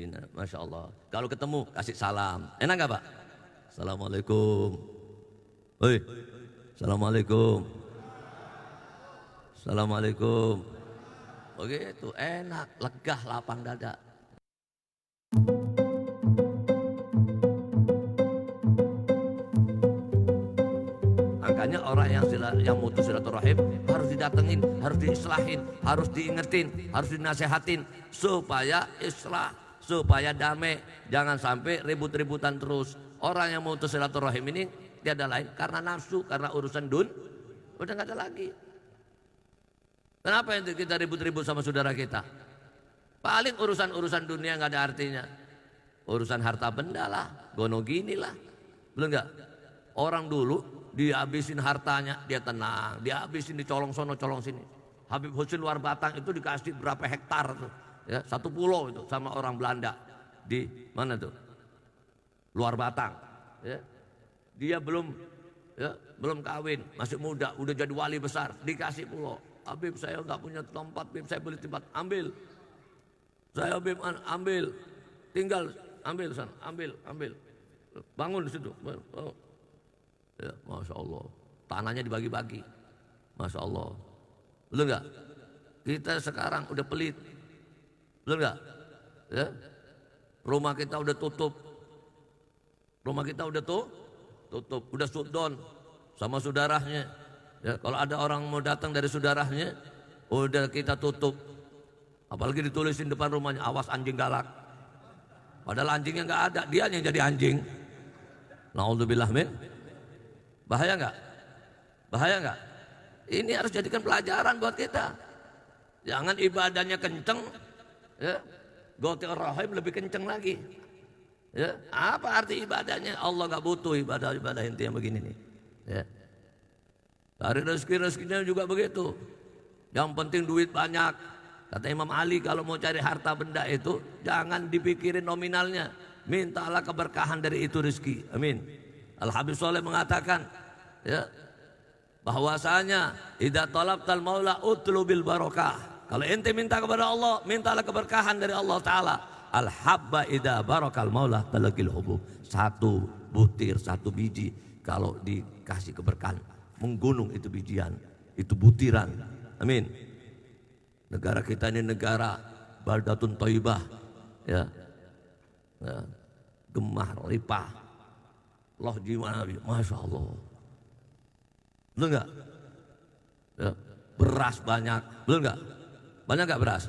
Masya Allah. Kalau ketemu kasih salam. Enak nggak Pak? Assalamualaikum. Hoi. Assalamualaikum. Assalamualaikum. Begitu enak, lega, lapang dada. Makanya orang yang mutus silaturahim harus didatengin, harus diislahin, harus diingetin, harus dinasehatin supaya islah, supaya damai. Jangan sampai ribut-ributan terus. Orang yang mutus silaturahim ini tiada lain karena nafsu, karena urusan udah nggak ada lagi. Kenapa itu kita ribut-ribut sama saudara kita? Paling urusan-urusan dunia nggak ada artinya. Urusan harta benda lah, gono gini lah, belum nggak? Orang dulu dihabisin hartanya, dia tenang, dihabisin dicolong sono, colong sini. Habib Husin Luar Batang itu dikasih berapa hektar tuh, ya, 1 pulau itu sama orang Belanda di mana tuh? Luar Batang. Ya. Dia belum kawin, masih muda, udah jadi wali besar, dikasih pulau. Habib saya nggak punya tempat, Habib saya beli tempat, ambil. Saya Habib ambil, tinggal ambil sana, ambil, bangun di situ. Ya, Masya Allah, tanahnya dibagi-bagi, Masya Allah. Belum nggak? Kita sekarang udah pelit, belum nggak? Ya, rumah kita udah tutup, tutup, udah shutdown sama saudaranya. Ya, kalau ada orang mau datang dari saudaranya, udah kita tutup. Apalagi ditulisin depan rumahnya, awas anjing galak. Padahal anjingnya nggak ada, dia yang jadi anjing. Na'udzubillah min. Bahaya nggak? Bahaya nggak? Ini harus jadikan pelajaran buat kita. Jangan ibadahnya kenceng, ya, goti rahim lebih kenceng lagi. Ya, apa arti ibadahnya? Allah nggak butuh ibadah inti yang begini nih. Ya. Cari rezekinya juga begitu. Yang penting duit banyak. Kata Imam Ali, kalau mau cari harta benda itu jangan dipikirin nominalnya, mintalah keberkahan dari itu rezeki. Amin. Al-Habib Soleh mengatakan, ya, bahwasanya idza talabtal maula utlubil barakah. Kalau ente minta kepada Allah, mintalah keberkahan dari Allah Ta'ala. Al-habba idza barakal maula talaqil hubub. 1 butir, 1 biji, kalau dikasih keberkahan, menggunung itu bijian, itu butiran. Amin. Negara kita ini negara baldatun thayyibah, ya, gemah ripah. Allah gimana, Masya Allah. Belum enggak? Ya, beras banyak, belum enggak? Banyak enggak beras?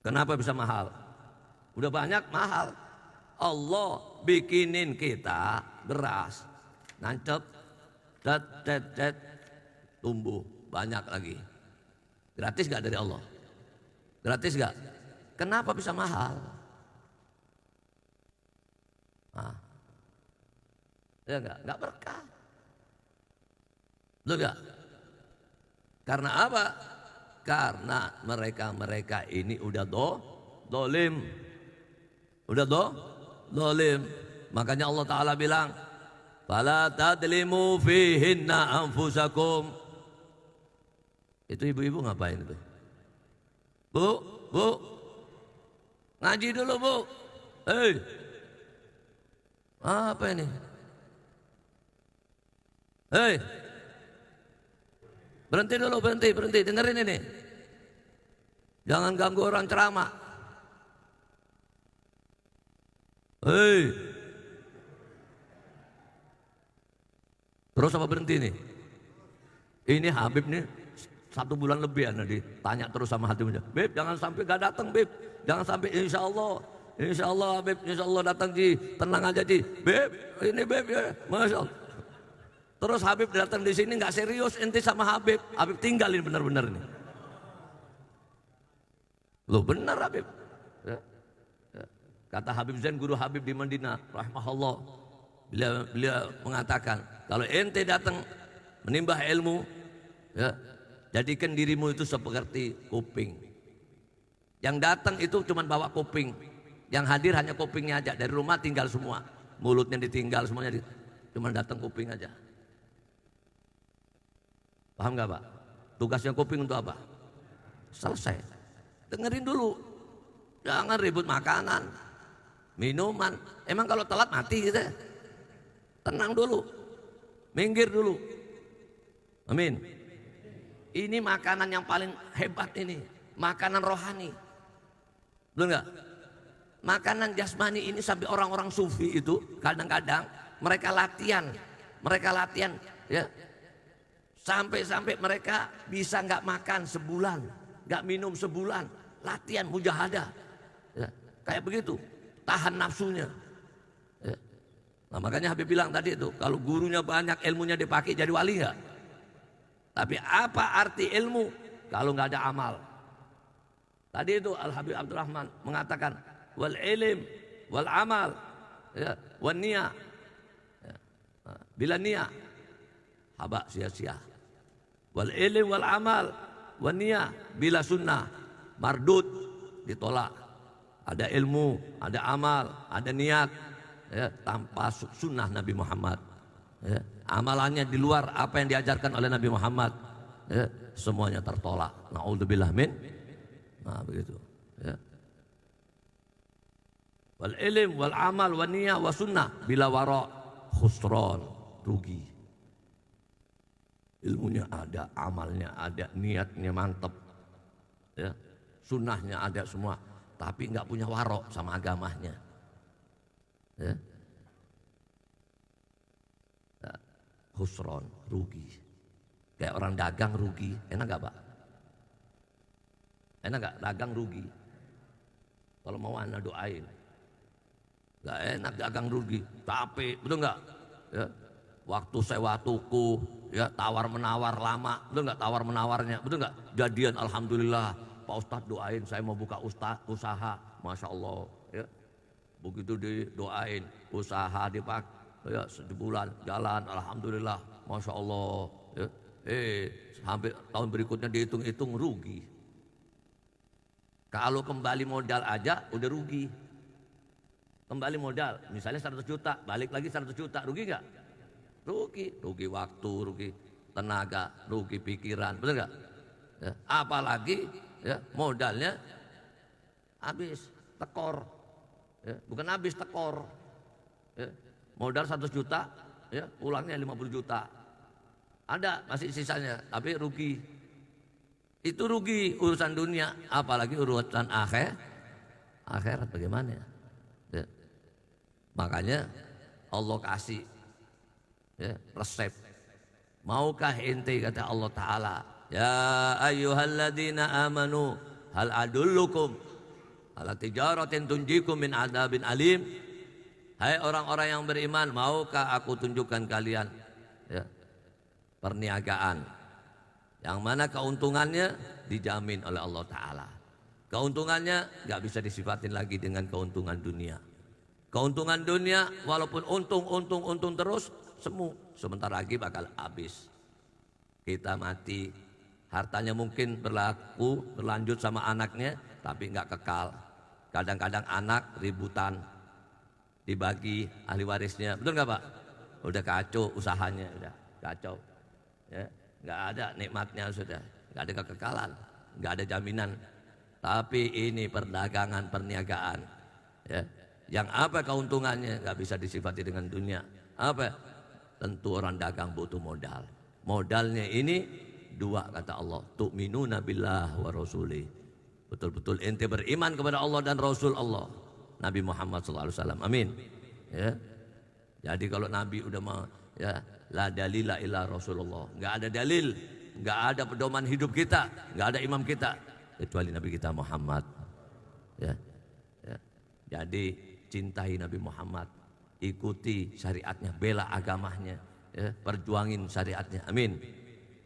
Kenapa bisa mahal? Udah banyak mahal. Allah bikinin kita beras, nancep, tumbuh banyak lagi. Gratis enggak dari Allah? Gratis enggak? Kenapa bisa mahal? Nah, ya enggak berkah. Loh enggak? Karena apa? Karena mereka ini udah dolim. Udah dolim. Makanya Allah Ta'ala bilang, fala tadlimu fihinna anfusakum. Itu ibu-ibu ngapain itu? Bu, ngaji dulu bu. Hei, apa ini? Hei, berhenti dulu, berhenti, dengerin ini. Jangan ganggu orang ceramah. Hei, terus apa berhenti nih? Ini Habib nih 1 bulan lebih ya, ditanya terus sama hatinya. Beb, jangan sampai gak datang, Beb. Jangan sampai insya Allah Beb, insya Allah datang Ji, tenang aja Ji. Beb, ini Beb ya, Masya Allah. Terus Habib datang di sini nggak serius ente sama Habib tinggalin benar-benar nih. Lo benar Habib. Ya. Kata Habib Zain, guru Habib di Madinah, rahimahullah, beliau mengatakan, kalau ente datang menimbah ilmu, ya, jadikan dirimu itu seperti kuping. Yang datang itu cuma bawa kuping, yang hadir hanya kupingnya aja. Dari rumah tinggal semua, mulutnya ditinggal semuanya, cuma datang kuping aja. Paham gak Pak? Tugasnya kuping untuk apa? Selesai. Dengerin dulu. Jangan ribut makanan, minuman. Emang kalau telat mati gitu? Tenang dulu, minggir dulu. Amin. Ini makanan yang paling hebat ini, makanan rohani. Betul nggak? Makanan jasmani ini sampai orang-orang sufi itu kadang-kadang mereka latihan ya, sampai mereka bisa nggak makan sebulan, nggak minum sebulan, latihan mujahadah, ya, kayak begitu, tahan nafsunya. Ya. Nah, makanya Habib bilang tadi itu, kalau gurunya banyak, ilmunya dipakai jadi wali nggak? Tapi apa arti ilmu kalau nggak ada amal? Tadi itu Al Habib Abdurrahman mengatakan wal ilim wal amal, ya, wan niyah. Ya. Bila niyah haba sia-sia. Wal ilim wal amal wan niyah bila sunnah mardud, ditolak. Ada ilmu, ada amal, ada niat, ya, tanpa sunnah Nabi Muhammad. Ya. Amalannya di luar apa yang diajarkan oleh Nabi Muhammad, ya, semuanya tertolak. Na'udzubillah min. Nah begitu, ya. Wal ilm wal amal wan niyah wa sunnah bila wara khusron, rugi. Ilmunya ada, amalnya ada, niatnya mantap, ya, sunnahnya ada semua, tapi nggak punya warok sama agamanya, ya. Ya, khusron, rugi. Kayak orang dagang rugi, enak nggak Pak? Enak nggak dagang rugi? Kalau mau anda doain. Gak enak dagang rugi, capek, betul nggak? Ya. Waktu sewa tuku, ya, tawar menawar lama, betul nggak? Tawar menawarnya, betul nggak? Jadian, alhamdulillah, Pak Ustadz doain, saya mau buka usaha, masya Allah, ya. Begitu didoain, usaha dipakai, ya, sebulan jalan, alhamdulillah, masya Allah, ya. Sampai tahun berikutnya dihitung-hitung rugi. Kalau kembali modal aja udah rugi. Kembali modal, misalnya 100 juta, balik lagi 100 juta, rugi nggak? Rugi waktu, rugi tenaga, rugi pikiran, betul nggak? Ya, apalagi, ya, modalnya habis, tekor, ya, bukan habis, tekor, ya, modal 100 juta, ya, pulangnya 50 juta, ada masih sisanya, tapi rugi. Itu rugi urusan dunia, apalagi urusan akhirat bagaimana? Ya. Makanya Allah kasih, ya, resep. Maukah ente, kata Allah Ta'ala, ya ayyuhalladzina amanu hal adullukum ala tijaratin tunjikum min adabin alim. Hai orang-orang yang beriman, maukah aku tunjukkan kalian, ya, perniagaan yang mana keuntungannya dijamin oleh Allah Ta'ala. Keuntungannya gak bisa disifatin lagi dengan keuntungan dunia. Keuntungan dunia walaupun untung terus, semu, sebentar lagi bakal habis. Kita mati, hartanya mungkin berlanjut sama anaknya, tapi nggak kekal. Kadang-kadang anak ributan, dibagi ahli warisnya, betul nggak Pak? Udah kacau usahanya, udah kacau, ya, nggak ada nikmatnya, sudah nggak ada kekekalan, nggak ada jaminan. Tapi ini perdagangan, perniagaan, ya. Yang apa keuntungannya nggak bisa disifati dengan dunia. Apa? Tentu orang dagang butuh modal. Modalnya ini dua, kata Allah, tu'minuna billah wa rasulih. Betul-betul ente beriman kepada Allah dan Rasul Allah, Nabi Muhammad SAW. Amin. Ya. Jadi kalau Nabi udah mau, ya, la dalila illa Rasulullah. Nggak ada dalil, nggak ada pedoman hidup kita, nggak ada imam kita kecuali Nabi kita Muhammad. Ya. Ya. Jadi cintai Nabi Muhammad, ikuti syariatnya, bela agamanya, ya, perjuangin syariatnya. Amin.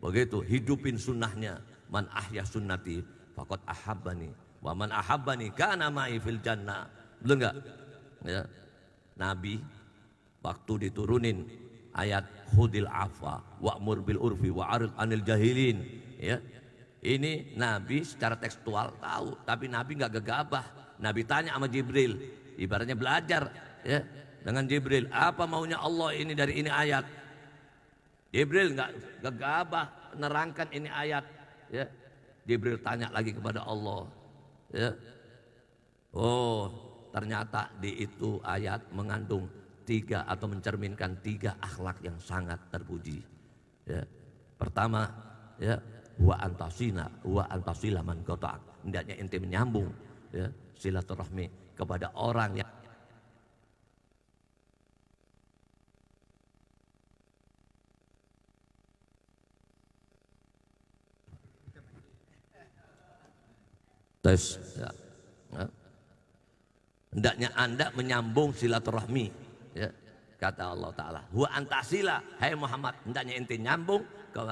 Begitu, hidupin sunnahnya. Man ahya sunnati faqad ahabbani wa man ahabbani kana ma'i fil jannah. Betul enggak? Ya. Nabi waktu diturunin ayat khudil afwa wa'mur bil urfi wa'arid anil jahilin, ya. Ini Nabi secara tekstual tahu, tapi Nabi enggak gegabah. Nabi tanya sama Jibril, ibaratnya belajar, ya, dengan Jibril, apa maunya Allah ini dari ini ayat. Jibril nggak gegabah menerangkan ini ayat, ya. Jibril tanya lagi kepada Allah, ya, Oh, ternyata di itu ayat mengandung tiga atau mencerminkan tiga akhlak yang sangat terpuji. Ya. Pertama, ya, wa antasila man qata'ak. Hendaknya ente menyambung, ya, silaturahmi kepada orang yang tes, ya. Ya. Hendaknya Anda menyambung silaturahmi, ya. Kata Allah Ta'ala, wa antasila, hai Muhammad, hendaknya ente nyambung ke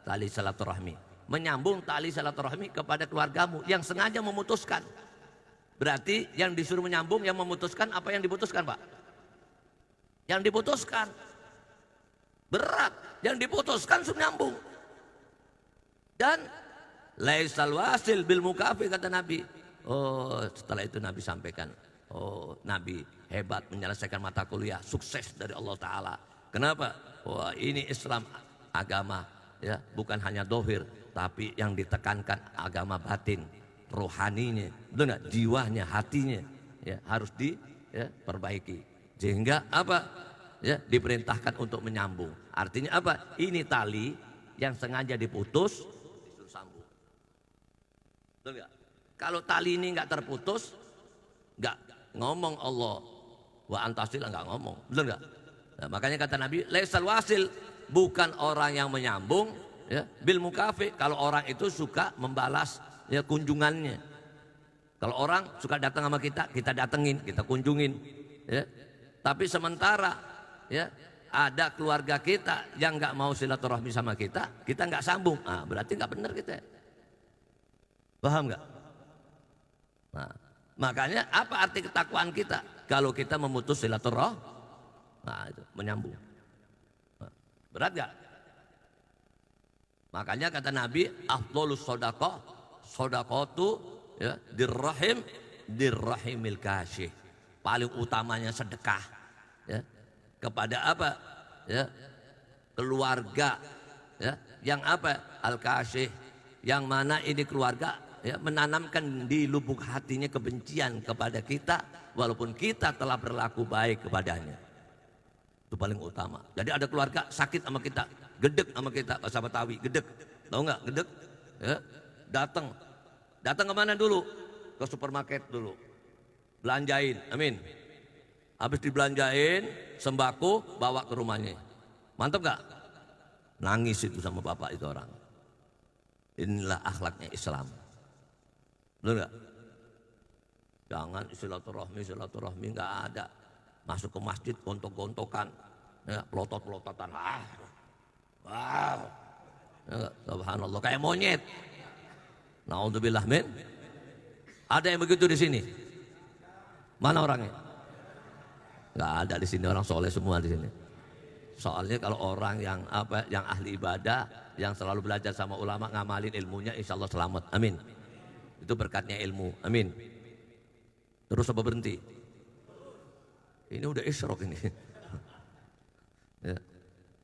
tali silaturahmi, menyambung tali silaturahmi kepada keluargamu yang sengaja memutuskan. Berarti yang disuruh menyambung, yang memutuskan, apa yang diputuskan, Pak? Yang diputuskan berat, yang diputuskan suruh nyambung. Dan laisal wasil bil mukafi, kata Nabi. Oh, setelah itu Nabi sampaikan, oh, Nabi hebat menyelesaikan mata kuliah, sukses dari Allah Ta'ala. Kenapa? Wah, ini Islam agama, ya, bukan hanya dohir, tapi yang ditekankan agama batin, rohaninya, betul nggak? Jiwanya, hatinya, ya, harus diperbaiki. Sehingga apa? Ya, diperintahkan untuk menyambung. Artinya apa? Ini tali yang sengaja diputus, disuruh sambung. Betul nggak? Kalau tali ini nggak terputus, nggak ngomong Allah wa antasila, nggak ngomong, betul nggak? Nah, makanya kata Nabi, laisal wasil, bukan orang yang menyambung, ya, bil mukafi. Kalau orang itu suka membalas, ya, kunjungannya. Kalau orang suka datang sama kita, kita datengin, kita kunjungin, ya. Tapi sementara, ya, ada keluarga kita yang nggak mau silaturahmi sama kita, kita nggak sambung, berarti nggak benar kita. Paham nggak? Nah, makanya apa arti ketakwaan kita? Kalau kita memutus silaturahmi, nah itu menyambung. Nah, berat gak? Makanya kata Nabi, afdholus shadaqah, shadaqatu, ya, dirrahimil kasyih. Paling utamanya sedekah, ya, kepada apa? Ya, keluarga, ya, yang apa? Al-kasyih, yang mana ini keluarga, ya, menanamkan di lubuk hatinya kebencian kepada kita, walaupun kita telah berlaku baik kepadanya. Itu paling utama. Jadi ada keluarga sakit sama kita, gedek sama kita, bahasa Betawi, gedek, tahu nggak gedek? Ya, datang kemana dulu? Ke supermarket dulu, belanjain, amin. Habis dibelanjain sembako, bawa ke rumahnya, mantap nggak? Nangis itu sama bapak itu orang. Inilah akhlaknya Islam. Betul nggak? Jangan silaturahmi nggak ada. Masuk ke masjid gontok-gontokan, ya, pelotot-pelototan, wow, ya, subhanallah, kayak monyet. Naudzubillah min. Ada yang begitu di sini? Mana orangnya? Nggak ada di sini, orang soleh semua di sini. Soalnya kalau orang yang apa, yang ahli ibadah, yang selalu belajar sama ulama, ngamalin ilmunya, insya Allah selamat, amin. Itu berkatnya ilmu, amin. Terus apa berhenti? Ini udah isyrok ini. Ya.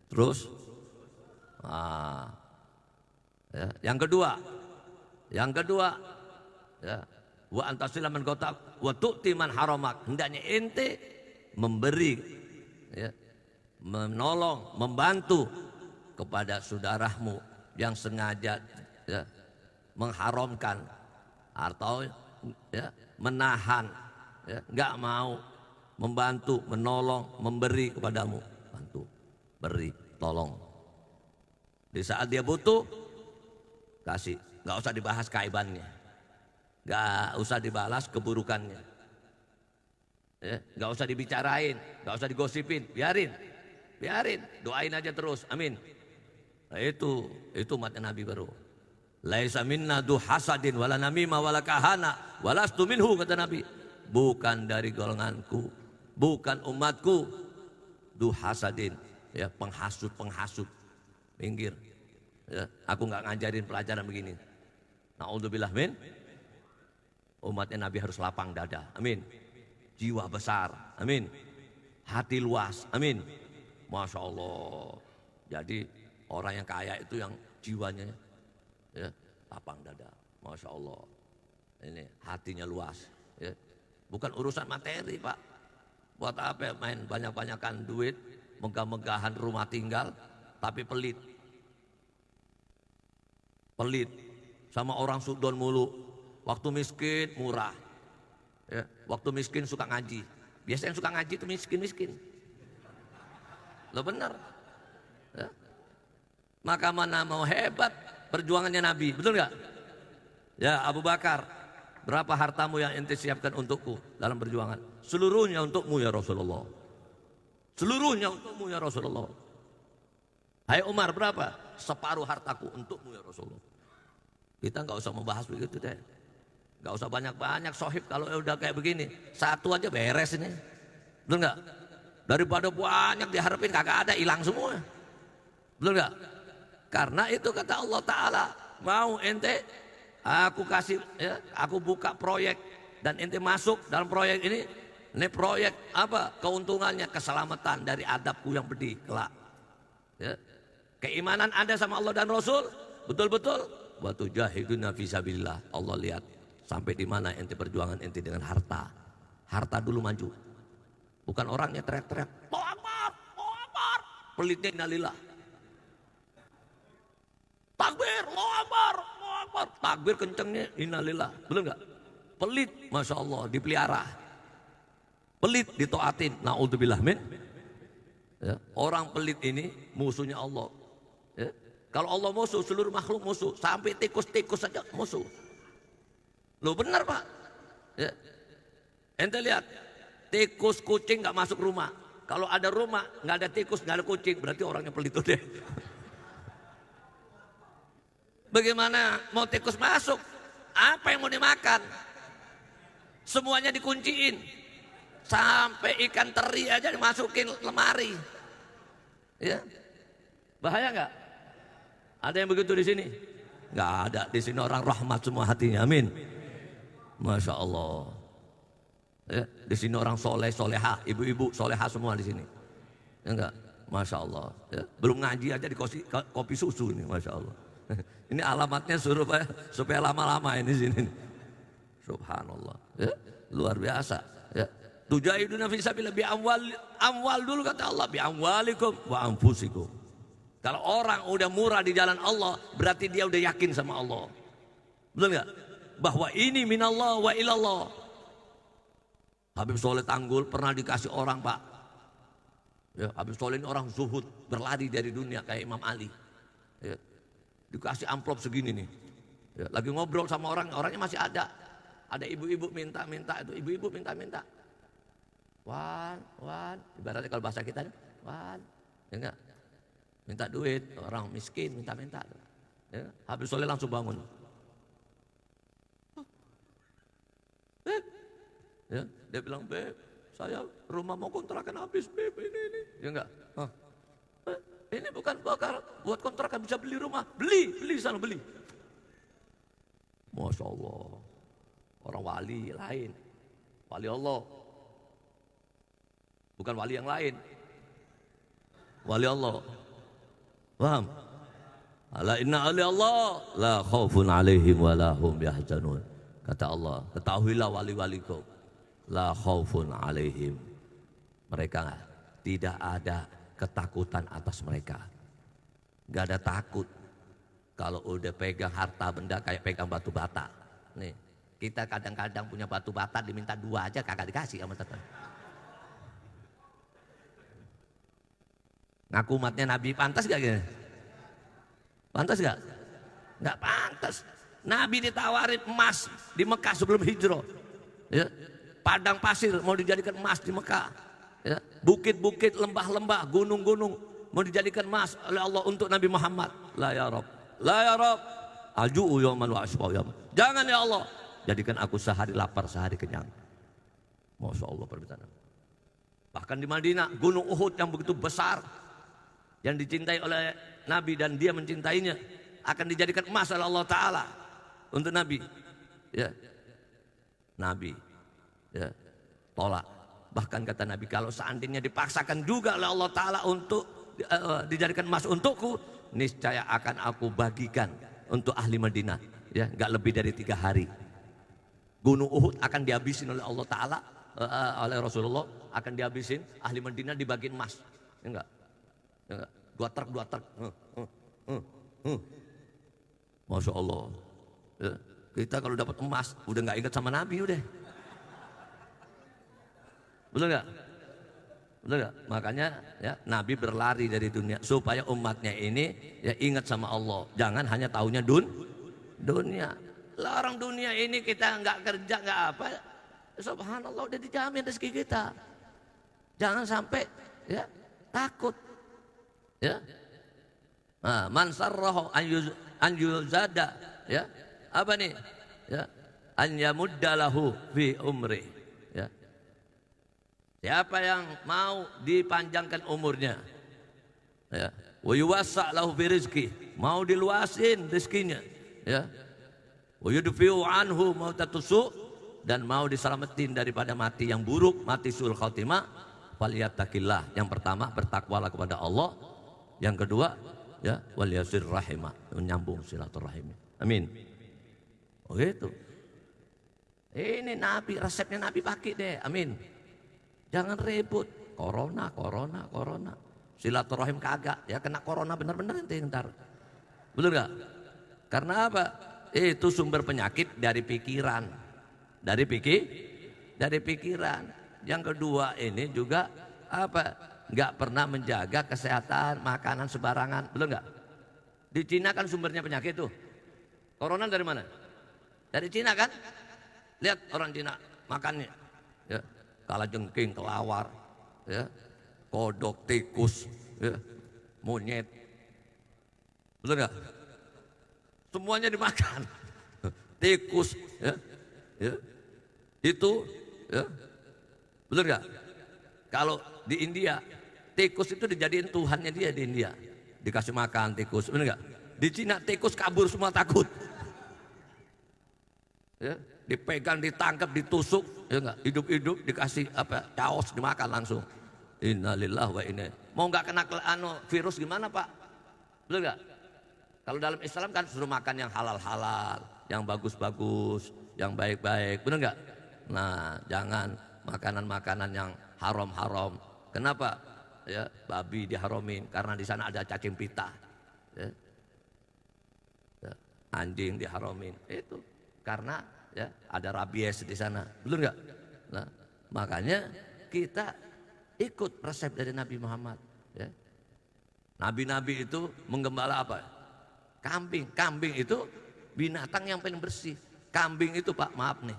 Terus, ya. Yang kedua, ya, wa antasila man qata'ak wa tu'ti man haramak. Hendaknya ente memberi, ya, menolong, membantu kepada saudaramu yang sengaja, ya, mengharamkan atau, ya, menahan, ya, nggak mau membantu, menolong, memberi kepadamu, bantu, beri, tolong. Di saat dia butuh, kasih, nggak usah dibahas kaibannya, nggak usah dibalas keburukannya, ya, nggak usah dibicarain, nggak usah digosipin, biarin, doain aja terus, amin. Nah, itu umatnya Nabi baru. Laisa minna du hasadin wala namima wala kahana walastu minhu, kata Nabi. Bukan dari golonganku, bukan umatku, du hasadin, ya, penghasut, minggir, ya, aku nggak ngajarin pelajaran begini. Naudzubillah min. Umatnya Nabi harus lapang dada, amin. Jiwa besar, amin. Hati luas, amin. Masya Allah. Jadi orang yang kaya itu yang jiwanya, ya, lapang dada, Masya Allah. Ini hatinya luas. Ya. Bukan urusan materi, Pak. Buat apa main banyak-banyakan duit, megah-megahan rumah tinggal, tapi pelit. Pelit sama orang sudon mulu. Waktu miskin murah. Ya. Waktu miskin suka ngaji. Biasanya yang suka ngaji itu miskin-miskin. Lo benar. Ya. Maka mana mau hebat perjuangannya Nabi, betul nggak? Ya Abu Bakar, berapa hartamu yang ente siapkan untukku dalam perjuangan? Seluruhnya untukmu ya Rasulullah. Seluruhnya untukmu ya Rasulullah. Hai Umar, berapa? Separuh hartaku untukmu ya Rasulullah. Kita nggak usah membahas begitu deh. Nggak usah banyak-banyak sohib kalau udah kayak begini. Satu aja beres ini. Betul nggak? Daripada banyak diharapin kagak ada, hilang semua. Betul nggak? Karena itu kata Allah Ta'ala, mau ente aku kasih, ya, aku buka proyek dan ente masuk dalam proyek ini. Ini proyek apa? Keuntungannya keselamatan dari adabku yang pedih kelak. Ya. Keimanan Anda sama Allah dan Rasul betul-betul wa tujahiduna fi sabilillah. Allah lihat sampai di mana ente perjuangan ente dengan harta. Harta dulu maju. Bukan orangnya teriak-teriak, Allahu Akbar, pelitnya innalillah. Takbir, Allahu Akbar, takbir kencengnya innalillah. Belum enggak? Pelit, Masya Allah, dipelihara. Pelit ditaatin, na'udzubillah min. Ya, orang pelit ini musuhnya Allah. Ya. Kalau Allah musuh, seluruh makhluk musuh, sampai tikus-tikus saja musuh. Loh benar Pak. Ya. Ente lihat, tikus kucing nggak masuk rumah. Kalau ada rumah nggak ada tikus, nggak ada kucing, berarti orangnya pelit deh. Bagaimana mau tikus masuk? Apa yang mau dimakan? Semuanya dikunciin. Sampai ikan teri aja dimasukin lemari. Ya. Bahaya nggak? Ada yang begitu di sini? Nggak ada. Di sini orang rahmat semua hatinya. Amin. Masya Allah. Ya. Di sini orang soleh, soleha, ibu-ibu soleha semua di sini. Ya enggak? Masya Allah. Ya. Belum ngaji aja di kopi susu ini. Masya Allah. Ini alamatnya suruh supaya lama-lama ini sini. Subhanallah. Ya. Luar biasa. Ya. Tujahiduna fi sabilillah bi amwal dulu kata Allah, bi amwalikum wa anfusikum. Kalau orang udah murah di jalan Allah, berarti dia udah yakin sama Allah. Betul enggak? Bahwa ini minallah wa ilallah. Habib Soleh Tanggul pernah dikasih orang Pak. Ya, Habib Soleh ini orang zuhud, berlari dari dunia kayak Imam Ali. Ya, dikasih amplop segini nih. Ya, lagi ngobrol sama orang, orangnya masih ada. Ada ibu-ibu minta-minta itu, ibu-ibu minta-minta. Wan, ibaratnya kalau bahasa kita, wan, ya enggak? Minta duit, orang miskin minta-minta. Ya, Habib Soleh langsung bangun. Beb, ya, dia bilang, Beb, saya rumah mau kontrakan habis, Beb, ini. Ya enggak? Ini bukan buat kontrakan, bisa beli rumah. Beli sana, beli. Masya Allah. Orang wali lain. Wali Allah. Bukan wali yang lain. Wali Allah. Paham? Ala inna ali Allah la khaufun alaihim wa la hum yahzanun. Kata Allah, ketahuilah wali-waliku la khaufun alaihim. Mereka tidak ada ketakutan atas mereka. Gak ada takut kalau udah pegang harta benda kayak pegang batu bata. Nih, kita kadang-kadang punya batu bata diminta 2 aja kagak dikasih sama tetangga. Ngaku umatnya Nabi pantas gak gini? Pantas gak? Gak pantas. Nabi ditawarin emas di Mekah sebelum hijrah. Ya. Padang pasir mau dijadikan emas di Mekah. Ya. Bukit-bukit, lembah-lembah, gunung-gunung mau dijadikan emas oleh Allah untuk Nabi Muhammad. La ya Rabb, la ya Rabb, aju'u yawman wa asba'u yawman. Jangan ya Allah, jadikan aku sehari lapar, sehari kenyang. Masya Allah permintaan. Bahkan di Madinah, gunung Uhud yang begitu besar, yang dicintai oleh Nabi dan dia mencintainya, akan dijadikan emas oleh Allah Ta'ala untuk Nabi. Ya. Nabi ya, tolak. Bahkan kata Nabi, kalau seandainya dipaksakan juga oleh Allah Ta'ala untuk dijadikan emas untukku, niscaya akan aku bagikan untuk ahli Madinah. Ya, nggak lebih dari 3 hari. Gunung Uhud akan dihabisin oleh Allah Ta'ala, oleh Rasulullah akan dihabisin, ahli Madinah dibagiin emas. Ya enggak? Ya enggak? Dua truk. Masya Allah. Ya, kita kalau dapat emas udah nggak ingat sama Nabi udah. Betul nggak? Betul nggak? Makanya ya Nabi berlari dari dunia supaya umatnya ini ya ingat sama Allah. Jangan hanya taunya dunia. Lah orang dunia ini kita nggak kerja nggak apa, subhanallah udah dijamin rezeki kita. Jangan sampai ya takut. Ya. Nah, man sarrahu an yuzada ya. Apa nih? Ya. An yamuddalahu fi umri. Ya. Siapa yang mau dipanjangkan umurnya? Ya. Wa yuwassa' lahu fi rizqi. Mau diluasin rezekinya, ya. Wa yudfi'u anhu mautatusu, dan mau diselamatin daripada mati yang buruk, mati sul khatimah. Falyattaqillah. Yang pertama bertakwalah kepada Allah. Yang kedua ya wal yasir rahimah, menyambung silaturahim. Amin. Oh gitu. Ini Nabi, resepnya Nabi pakai deh. Amin. Jangan ribut. Corona. Silaturahim kagak. Ya kena corona benar-benar nanti ntar. Betul nggak? Karena apa? Itu sumber penyakit dari pikiran. Dari pikiran. Yang kedua ini juga apa? Nggak pernah menjaga kesehatan, makanan sembarangan, belum nggak? Di Cina kan sumbernya penyakit tuh. Corona dari mana? Dari Cina kan? Lihat orang Cina makannya, ya, kalajengking, kelawar, ya, kodok, tikus, ya, monyet, belum nggak? Semuanya dimakan, tikus, ya, itu, ya, betul nggak? Kalau di India, tikus itu dijadiin Tuhannya dia di India. Dikasih makan tikus, benar nggak? Di Cina tikus kabur semua takut. Ya, dipegang, ditangkap, ditusuk, ya nggak? Hidup-hidup dikasih apa? Caos dimakan langsung. Innalillahi wa inna. Mau nggak kena virus gimana Pak? Betul nggak? Kalau dalam Islam kan suruh makan yang halal-halal, yang bagus-bagus, yang baik-baik, benar nggak? Nah, jangan makanan-makanan yang haram-haram. Kenapa? Ya, babi diharamin karena di sana ada cacing pita. Ya. Ya, anjing diharamin. Itu karena ya ada rabies di sana. Betul nggak? Nah, makanya kita ikut resep dari Nabi Muhammad. Ya. Nabi-nabi itu menggembala apa? Kambing. Kambing itu binatang yang paling bersih. Kambing itu Pak, maaf nih.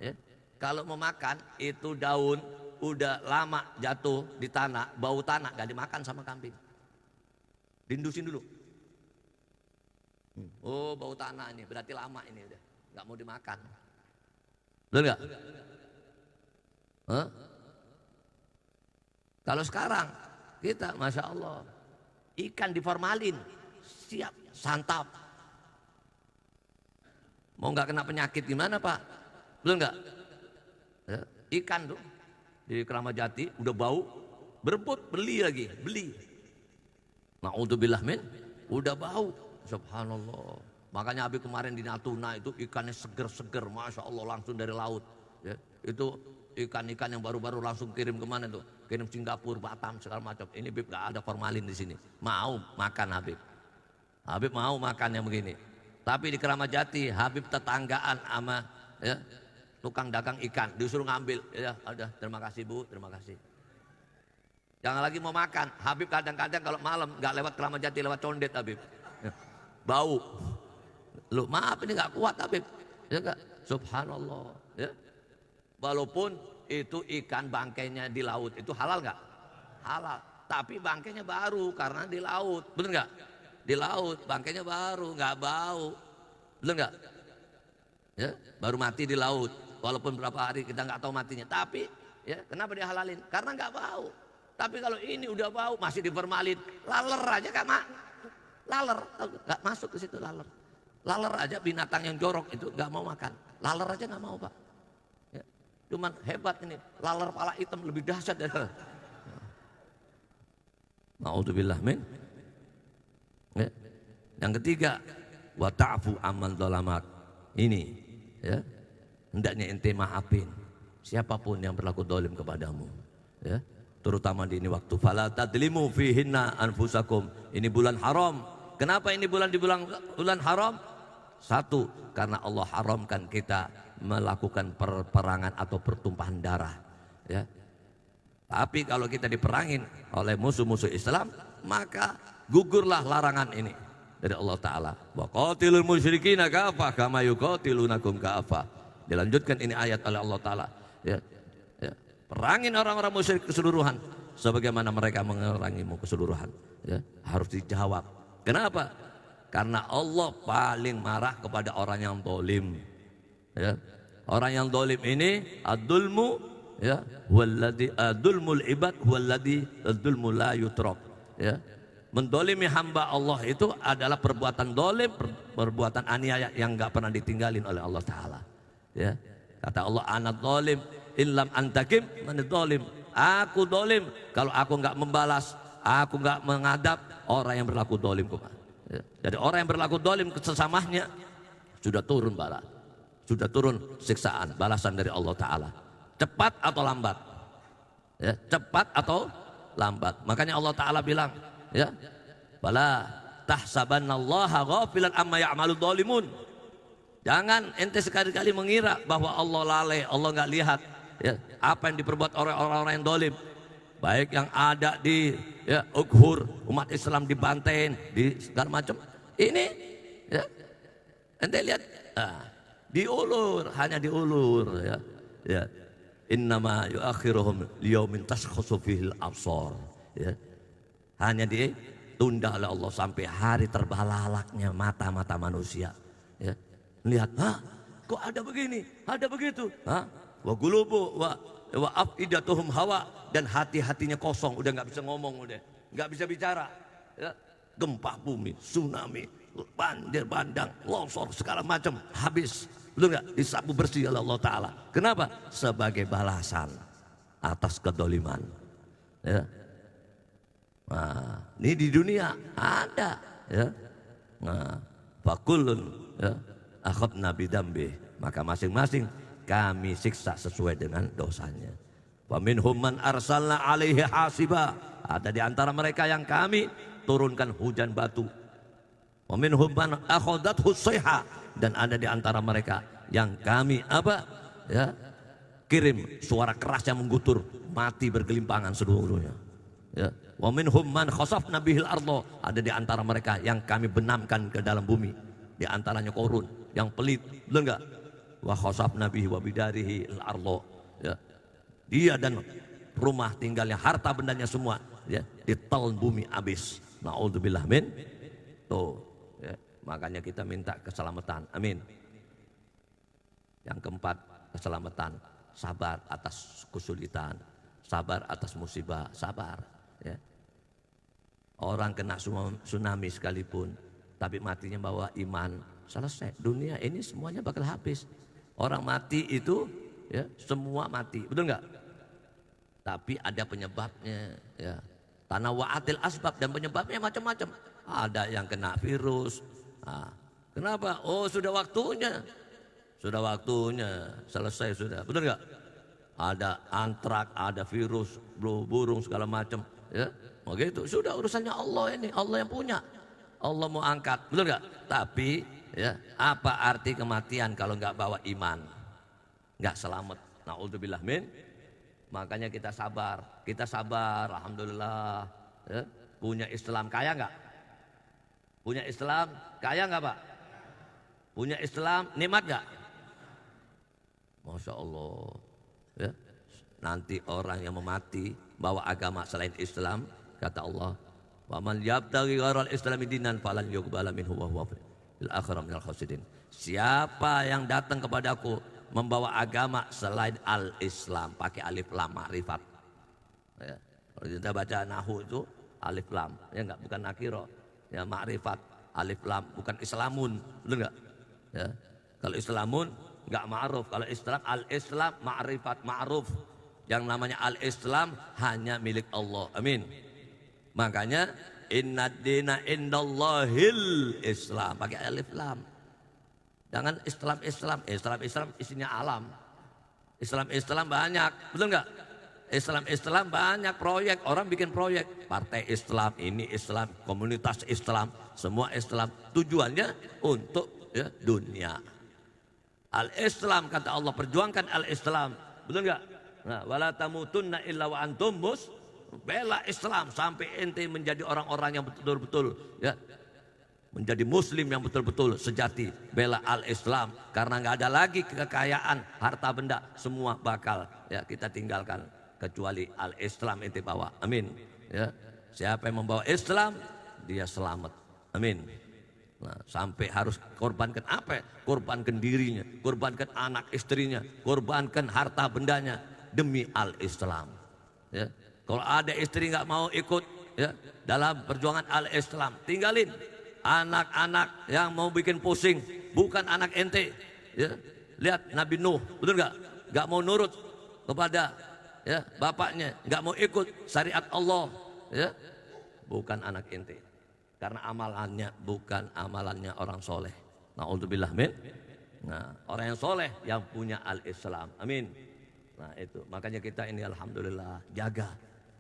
Ya. Kalau mau makan itu daun udah lama jatuh di tanah, bau tanah, gak dimakan sama kambing. Dindusin dulu. Oh bau tanah ini, berarti lama ini udah, gak mau dimakan. Betul gak? Huh? Kalau sekarang kita, masya Allah, ikan diformalin, siap santap. Mau gak kena penyakit gimana Pak? Belum gak? Ya, ikan tuh di Keramat Jati udah bau, berebut beli lagi, beli. Na'udzubillah min, udah bau, subhanallah. Makanya Habib kemarin di Natuna itu ikannya seger-seger, masya Allah langsung dari laut. Ya, itu ikan-ikan yang baru-baru langsung kirim kemana tuh? Kirim Singapura, Batam, segala macam. Ini Habib gak ada formalin di sini. Mau makan Habib. Habib mau makan yang begini. Tapi di Keramat Jati Habib tetanggaan sama ya, tukang dagang ikan, disuruh ngambil, ya udah terima kasih Bu, terima kasih. Jangan lagi mau makan. Habib kadang-kadang kalau malam nggak lewat Keramat Jati, lewat Condet Habib, ya, bau. Lu maaf ini nggak kuat Habib, ya gak? Subhanallah. Ya. Walaupun itu ikan bangkainya di laut itu halal nggak? Halal. Tapi bangkainya baru karena di laut, bener nggak? Di laut bangkainya baru, nggak bau, bener nggak? Ya, baru mati di laut. Walaupun berapa hari kita nggak tahu matinya, tapi ya kenapa dihalalin? Karena nggak bau. Tapi kalau ini udah bau masih diformalin, laler aja laler nggak masuk ke situ laler. Laler aja binatang yang jorok itu nggak mau makan. Laler aja nggak mau Pak. Ya, cuman hebat ini laler pala hitam lebih dahsyat dari. Na'udzubillah min. Ya. Yang ketiga, wa ta'fu amman dzalamak. Ini ya. hendaknya ente maafin siapapun yang berlaku dolim kepadamu, ya, terutama di ini waktu. Fala tadlimu fihinna anfusakum. Ini bulan haram. Kenapa ini bulan haram? Satu, karena Allah haramkan kita melakukan perperangan atau pertumpahan darah, ya. Tapi kalau kita diperangin oleh musuh-musuh Islam, maka gugurlah larangan ini dari Allah Ta'ala. Wa qatilul musyrikina kafah kama yuqatilunakum kafah. Dilanjutkan ini ayat oleh Allah Ta'ala, ya, ya. Perangin orang-orang musyrik keseluruhan sebagaimana mereka memerangimu keseluruhan, ya. Harus dijawab. Kenapa? Karena Allah paling marah kepada orang yang dolim, ya. Orang yang dolim ini ad-dulmu, ya, walladzi adulmul ibad walladzi adulmu la yutrak, ya. Mendolimi hamba Allah itu adalah perbuatan dolim, perbuatan aniaya yang enggak pernah ditinggalin oleh Allah Ta'ala, ya. Kata Allah, ana dolim illam antakim man dolim. Aku dolim kalau aku enggak membalas, aku enggak mengadab orang yang berlaku dolim kepada. Ya. Jadi orang yang berlaku dolim ke sesamanya sudah turun balas, sudah turun siksaan, balasan dari Allah Ta'ala, cepat atau lambat, ya, cepat atau lambat. Makanya Allah Ta'ala bilang, ya, bala tahsabannallaha ghafilan amma ya'malu dhalimun. Jangan ente sekali-kali mengira bahwa Allah lalai, Allah nggak lihat, ya, apa yang diperbuat oleh orang-orang yang dolim, baik yang ada di, ya, Ughur, umat Islam dibantain, di segala macam. Ini, ya, ente lihat, diulur, hanya diulur, ya, ya. Innama yuakhiruhum liyaumin tashkhasu fihil absar, ya. Hanya ditunda oleh Allah sampai hari terbelalaknya mata-mata manusia, ya. Lihat, kok ada begini, ada begitu, wa gulubu wa afidatuhum hawa, dan hati-hatinya kosong, udah nggak bisa ngomong, udah nggak bisa bicara, ya. Gempa bumi, tsunami, banjir bandang, longsor, segala macam, habis, betul nggak? Disapu bersih oleh Allah Ta'ala. Kenapa? Sebagai balasan atas kedoliman, ya. Nah, ini di dunia ada, ya. Nah, fakulun, ya, akhadna bidambi, maka masing-masing kami siksa sesuai dengan dosanya. Wa minhum man arsalna alaihi hasiba, ada di antara mereka yang kami turunkan hujan batu. Wa minhum man akhadathu sayha, dan ada di antara mereka yang kami apa, ya, kirim suara keras yang menggutur, mati bergelimpangan seluruhnya, ya. Wa minhum man khasafna bihil ardh, ada di antara mereka yang kami benamkan ke dalam bumi, di antaranya Korun yang pelit, betul enggak? Wa khasafna bihi wa bidarihi al-ardh, ya. Dia dan rumah tinggalnya, harta bendanya semua, ya, ditelan bumi habis. Naudzubillah min. Tuh, ya. Makanya kita minta keselamatan. Amin. Yang keempat, keselamatan, sabar atas kesulitan, sabar atas musibah, sabar, ya. Orang kena tsunami sekalipun, tapi matinya bawa iman, selesai. Dunia ini semuanya bakal habis. Orang mati itu, ya, semua mati, betul nggak? Tapi ada penyebabnya, ya. Tanawwa'atil asbab, dan penyebabnya macam-macam. Ada yang kena virus. Nah, kenapa? Oh, sudah waktunya. Sudah waktunya, selesai sudah. Betul nggak? Ada antrak, ada virus, burung segala macam, ya. Begitu. Sudah urusannya Allah ini, Allah yang punya. Allah mau angkat, betul nggak? Tapi, ya, apa arti kematian kalau nggak bawa iman? Nggak selamat. Naudzubillah min. Makanya kita sabar, alhamdulillah, ya. Punya Islam kaya nggak? Punya Islam kaya nggak, Pak? Punya Islam nikmat nggak? Masya Allah, ya. Nanti orang yang memati bawa agama selain Islam, kata Allah, wa man yabtaghi ghairal islami dinan falan yuqbala minhu wa huwa fil akhirati minal khasirin. Siapa yang datang kepadaku membawa agama selain al-Islam, pakai alif lam ma'rifat, ya. Kalau kita baca nahu itu alif lam, ya enggak, bukan nakiro, ya, ma'rifat, alif lam, bukan islamun, betul enggak? Ya. Kalau islamun enggak ma'ruf, kalau Islam, al-Islam ma'rifat, ma'ruf. Yang namanya al-Islam hanya milik Allah. Amin. Makanya inna dina indallahil Islam, pakai alif lam. Jangan Islam isinya alam. Islam banyak, betul nggak? Islam banyak proyek, orang bikin proyek, partai Islam, ini Islam, komunitas Islam, semua Islam. Tujuannya untuk ya, dunia. Al-Islam kata Allah, perjuangkan Al-Islam, betul nggak? Nah, wala tamutunna illa wa antum bela Islam sampai ente menjadi orang-orang yang betul-betul ya, menjadi muslim yang betul-betul sejati, bela al-Islam, karena nggak ada lagi kekayaan, harta benda, semua bakal ya kita tinggalkan kecuali al-Islam ente bawa. Amin. Ya, siapa yang membawa Islam dia selamat. Amin. Nah, sampai harus korbankan apa? Korbankan dirinya, korbankan anak istrinya, korbankan harta bendanya demi al-Islam. Ya, kalau ada istri nggak mau ikut ya dalam perjuangan al-Islam, tinggalin. Anak-anak yang mau bikin pusing, bukan anak ente. Ya, lihat Nabi Nuh, betul nggak? Nggak mau nurut kepada ya bapaknya, nggak mau ikut syariat Allah. Ya, bukan anak ente. Karena amalannya bukan amalannya orang soleh. Na'udzubillah min. Nah, orang yang soleh yang punya al-Islam. Amin. Nah itu, makanya kita ini alhamdulillah jaga.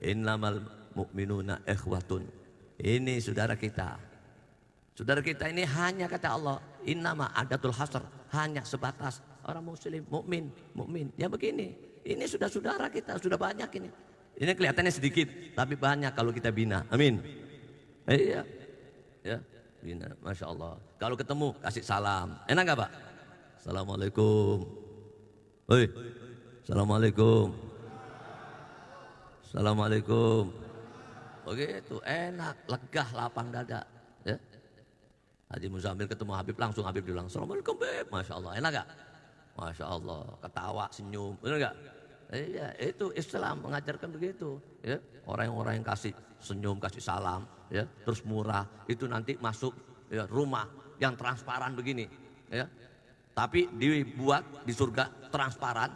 Innamal mu'minuna ikhwatun. Ini saudara kita. Saudara kita ini hanya kata Allah, innama adatul hasr, hanya sebatas orang muslim, mukmin. Ya begini, ini sudah saudara kita, sudah banyak ini. Ini kelihatannya sedikit, tapi banyak kalau kita bina. Amin. Iya. Ya, bina, masya Allah. Kalau ketemu kasih salam, enak nggak Pak? Assalamualaikum. Hoi, assalamualaikum. Assalamualaikum. Begitu enak, legah, lapang dada. Ya. Haji Muzamil ketemu Habib langsung Habib bilang assalamualaikum Beb, masya Allah, enak nggak? Masya Allah, ketawa, senyum, benar nggak? Iya, itu Islam mengajarkan begitu. Ya, orang-orang yang kasih senyum, kasih salam, ya, terus murah, itu nanti masuk ya, rumah yang transparan begini, ya. Tapi dibuat di surga transparan,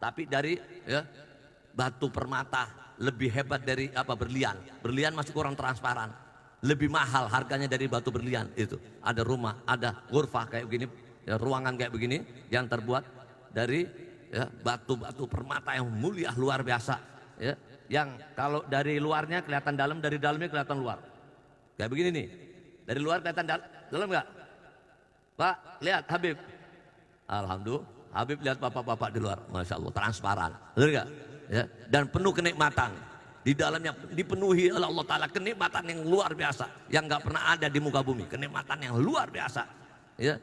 tapi dari ya, batu permata lebih hebat dari apa berlian. Berlian masih kurang transparan, lebih mahal harganya dari batu berlian itu. Ada rumah, ada ghurfah kayak begini, ya, ruangan kayak begini yang terbuat dari ya, batu-batu permata yang mulia luar biasa. Ya. Yang kalau dari luarnya kelihatan dalam, dari dalamnya kelihatan luar. Kayak begini nih, dari luar kelihatan dalam nggak? Pak, lihat Habib. Alhamdulillah, Habib lihat bapak-bapak di luar, masya Allah, transparan, benar nggak? Ya. Dan penuh kenikmatan. Di dalamnya dipenuhi oleh Allah Ta'ala kenikmatan yang luar biasa, yang nggak pernah ada di muka bumi, kenikmatan yang luar biasa. Ya.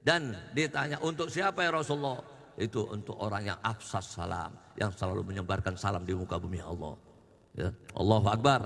Dan ditanya untuk siapa ya Rasulullah? Itu untuk orang yang afsas salam, yang selalu menyebarkan salam di muka bumi Allah. Ya. Allahu Akbar.